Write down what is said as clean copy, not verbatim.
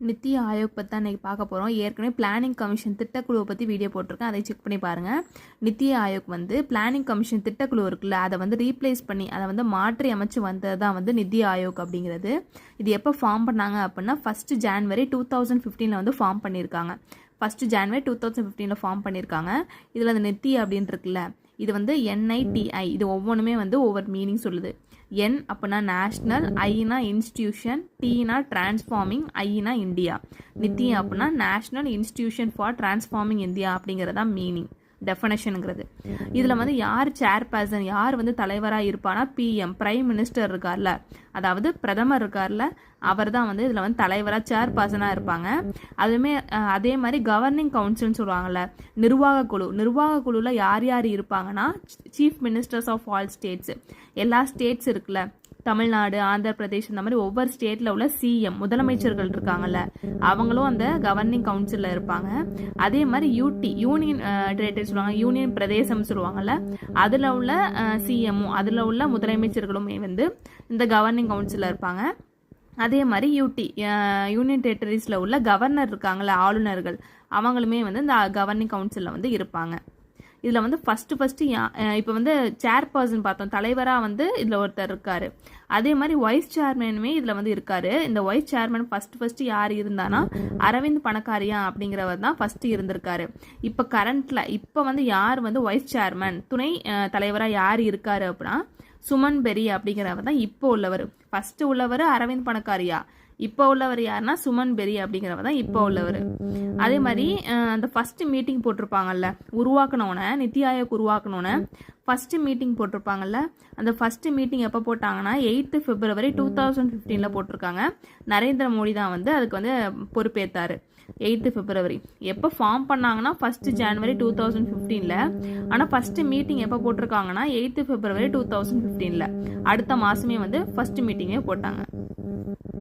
நித்தி ஆயோக் பற்றி தான் இன்றைக்கி பார்க்க போகிறோம். ஏற்கனவே பிளானிங் கமிஷன் திட்டக்குழுவை பற்றி வீடியோ போட்டிருக்கேன், அதை செக் பண்ணி பாருங்கள். நித்தி ஆயோக் பிளானிங் கமிஷன் திட்டக்குழு இருக்குல்ல, அதை ரீப்ளேஸ் பண்ணி அதை மாற்றி அமைச்சு வந்தது தான் நித்தி ஆயோக் அப்படிங்கிறது. இது எப்போ ஃபார்ம் பண்ணாங்க அப்படின்னா 1 ஜான்வரி 2015 ஃபார்ம் பண்ணியிருக்காங்க. 1 ஜான்வரி 2015 ஃபார்ம் பண்ணியிருக்காங்க. இதில் அந்த நித்தி அப்படின்னு இருக்குல்ல, இது NITI, இது ஒவ்வொன்றுமே ஒவ்வொரு மீனிங் சொல்லுது. N அப்படின்னா நேஷ்னல், ஐனா இன்ஸ்டிடியூஷன், Tனா டிரான்ஸ்ஃபார்மிங், ஐனா இந்தியா. நித்தி அப்படின்னா national institution for transforming India அப்படிங்கிறதா மீனிங், டெஃபனேஷனுங்கிறது. இதில் யார் சேர்பர்சன், யார் தலைவராக இருப்பானா PM, பிரைம் மினிஸ்டர் இருக்கார்ல, அதாவது பிரதமர் இருக்கார்ல, அவர் தான் இதில் தலைவராக சேர்பர்சனாக இருப்பாங்க. அதே மாதிரி கவர்னிங் கவுன்சில்னு சொல்லுவாங்கள்ல, நிர்வாக குழுவில் யார் யார் இருப்பாங்கன்னா chief ministers of all states, எல்லா ஸ்டேட்ஸ் இருக்குல்ல, தமிழ்நாடு, ஆந்திர பிரதேஷ், இந்த மாதிரி ஒவ்வொரு ஸ்டேட்ல உள்ள CM முதலமைச்சர்கள் இருக்காங்கல்ல, அவங்களும் அந்த கவர்னிங் கவுன்சிலில் இருப்பாங்க. அதே மாதிரி யூனியன் டெரிட்டரி சொல்லுவாங்க, யூனியன் பிரதேசம் சொல்லுவாங்கல்ல, அதில் உள்ள CMமும் அதில் உள்ள முதலமைச்சர்களுமே இந்த கவர்னிங் கவுன்சிலில் இருப்பாங்க. அதே மாதிரி யூனியன் டெரிட்டரிஸில் உள்ள கவர்னர் இருக்காங்கல்ல, ஆளுநர்கள், அவங்களுமே இந்த கவர்னிங் கவுன்சிலில் இருப்பாங்க. இதில் ஃபஸ்ட்டு இப்போ சேர்பர்சன் பார்த்தோம், தலைவராக இதில் ஒருத்தர் இருக்காரு. அதே மாதிரி வைஸ் சேர்மேனுமே இதில் இருக்காரு. இந்த வைஸ் சேர்மன் ஃபர்ஸ்ட் யார் இருந்தானா அரவிந்த் பணக்காரியா அப்படிங்கிறவர் தான் ஃபர்ஸ்ட் இருந்திருக்காரு. இப்போ கரண்ட்ல இப்போ யார் வைஸ் சேர்மன், துணை தலைவராக யார் இருக்காரு அப்படின்னா சுமன் பெரி அப்படிங்கிறவர் தான் இப்போ உள்ளவர். ஃபர்ஸ்ட் உள்ளவர் அரவிந்த் பணக்காரியா, இப்போ உள்ளவர் யாருன்னா சுமன் பெரி அப்படிங்கிறவர் தான் இப்போ உள்ளவர். அதே மாதிரி அந்த ஃபர்ஸ்ட் மீட்டிங் போட்டிருப்பாங்கல்ல, உருவாக்கணும்னு நித்தி ஆயோக் உருவாக்கணும்னு ஃபர்ஸ்ட் மீட்டிங் போட்டிருப்பாங்கல்ல, அந்த ஃபர்ஸ்ட் மீட்டிங் எப்போ போட்டாங்கன்னா 8th February 2015 போட்டிருக்காங்க. நரேந்திர மோடி தான் அதுக்கு பொறுப்பேற்றாரு. 8th February. எப்போ ஃபார்ம் பண்ணாங்கன்னா 1 January 2015, ஆனால் ஃபர்ஸ்ட் மீட்டிங் எப்போ போட்டிருக்காங்கன்னா 8th February 2015. அடுத்த மாசமே ஃபர்ஸ்ட் மீட்டிங்கே போட்டாங்க.